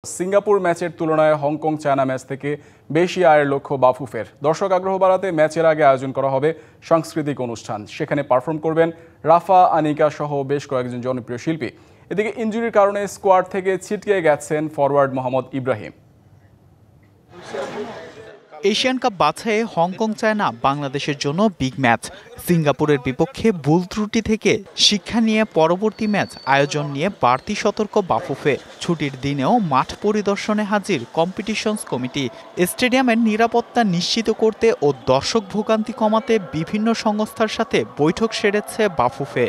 Singapore ম্যাচের তুলনায় Hong Kong China match থেকে বেশি আয়ের লক্ষ্য বাফুফের। দর্শক আগ্রহ বাড়াতে ম্যাচের আগে আয়োজন করা হবে সাংস্কৃতিক অনুষ্ঠান। সেখানে পারফর্ম করবেন রাফা, আনিকা সহ বেশ কয়েকজন জনপ্রিয় শিল্পী। এদিকে ইনজুরির কারণে স্কোয়াড থেকে ছিটকে গেছেন forward Mohammad Ibrahim. Asian Cup বাছাইয়ে হংকং চায়না বাংলাদেশের জন্য বিগ ম্যাচ। সিঙ্গাপুরের বিপক্ষে ভুল ত্রুটি থেকে শিক্ষা নিয়ে পরবর্তী ম্যাচ আয়োজন নিয়ে বাড়তি সতর্ক বাফুফে। ছুটির দিনেও মাঠ পরিদর্শনে হাজির কম্পিটিশনস কমিটি। স্টেডিয়ামের নিরাপত্তা নিশ্চিত করতে ও দর্শক ভোগান্তি কমাতে বিভিন্ন সংস্থার সাথে বৈঠক সেরেছে বাফুফে।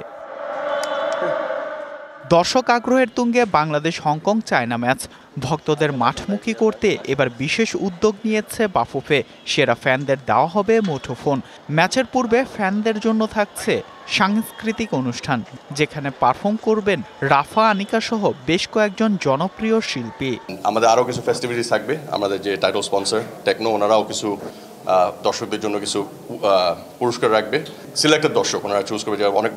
দর্শক আগ্রহের তুঙ্গে বাংলাদেশ হংকং চায়না ম্যাচ। ভক্তদের মাঠমুখী করতে এবার বিশেষ উদ্যোগ নিয়েছে বাফুফে। সেরা ফ্যানদের দেওয়া হবে মুঠোফোন। ম্যাচের পূর্বে ফ্যানদের জন্য থাকছে সাংস্কৃতিক অনুষ্ঠান, যেখানে পারফর্ম করবেন রাফা, আনিকা সহ বেশ কয়েকজন জনপ্রিয় শিল্পী। আমাদের আরও কিছু ফেস্টিভিটিস থাকবে। আমাদের যে টাইটেল স্পন্সর টেকনো, ওনারাও কিছু দর্শকদের জন্য কিছু পুরস্কার রাখবে। সিলেক্টেড দর্শক ওনারা চুজ করবে। যে অনেক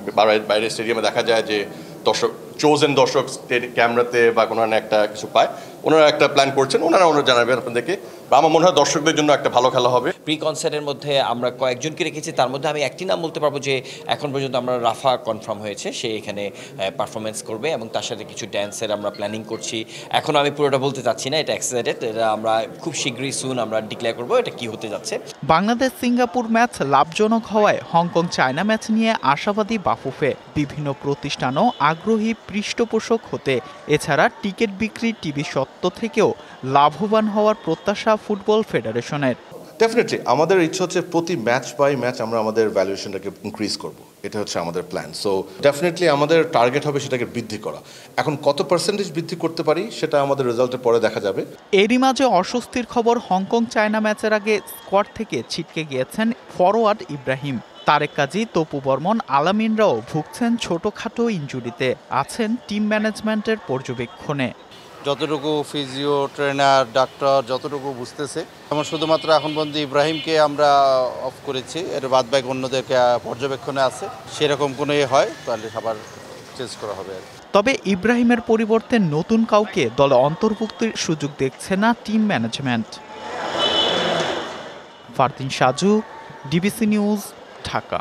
বাইরে স্টেডিয়ামে দেখা যায় যে দর্শক চোজেন দর্শক ক্যামেরাতে বা কোনো একটা কিছু পায়। ওনারা একটা প্ল্যান করছেন, ওনারা জানাবেন আপনাদেরকে। আমার মনে হয় দর্শকদের জন্য একটা ভালো খেলা হবে। প্রি কনসার্টের মধ্যে আমরা কয়েকজনকে রেখেছি, তার মধ্যে আমি একটি নাম বলতে পারবো যে এখন পর্যন্ত আমরা রাফা কনফার্ম হয়েছে, সে এখানে পারফরমেন্স করবে এবং তার সাথে কিছু ড্যান্সের আমরা প্ল্যানিং করছি। এখন আমি পুরোটা বলতে চাচ্ছি না, এটা এক্সাইটেড, এটা আমরা খুব শীঘ্রই সুন আমরা ডিক্লেয়ার করবো এটা কি হতে যাচ্ছে। বাংলাদেশ সিঙ্গাপুর ম্যাচ লাভজনক হওয়ায় হংকং চায়না ম্যাচ নিয়ে আশাবাদী বাফুফে। বিভিন্ন প্রতিষ্ঠানও আগ্রহী পৃষ্ঠপোষক হতে। এছাড়া টিকিট বিক্রি, টিভি সত্ত্ব থেকেও লাভবান হওয়ার প্রত্যাশা ফুটবল ফেডারেশনের। ডেফিনেটলি আমাদের ইচ্ছা হচ্ছে প্রতি ম্যাচ বাই ম্যাচ আমরা আমাদের ভ্যালুয়েশনটাকে ইনক্রিজ করব। এটা হচ্ছে আমাদের প্ল্যান। সো ডেফিনেটলি আমাদের টার্গেট হবে সেটাকে বৃদ্ধি করা। এখন কত পার্সেন্টেজ বৃদ্ধি করতে পারি সেটা আমাদের রেজাল্টের পরে দেখা যাবে। এরই মাঝে অস্বস্তির খবর, হংকং চায়না ম্যাচের আগে স্কোয়াড থেকে ছিটকে গিয়েছেন ফরওয়ার্ড ইব্রাহিম। তারেক কাজী, তপু বর্মন, আলামিনরাও ভুগছেন ছোটখাটো ইনজুরিতে। আছেন টিম ম্যানেজমেন্টের পর্যবেক্ষণে। যতটুকু ফিজিও ট্রেনার ডাক্তার যতটুকু বুঝতেছে, আমার শুধুমাত্র এখন পর্যন্ত ইব্রাহিমকে আমরা অফ করেছি, এর বাদ বাকি অন্যদেরকে পর্যবেক্ষণে আছে। সেরকম কোনো হয় তাহলে আবার চেঞ্জ করা হবে। তবে ইব্রাহিমের পরিবর্তে নতুন কাউকে দলে অন্তর্ভুক্তির সুযোগ দেখছে না team management. Fardin Saju, DBC news, Dhaka.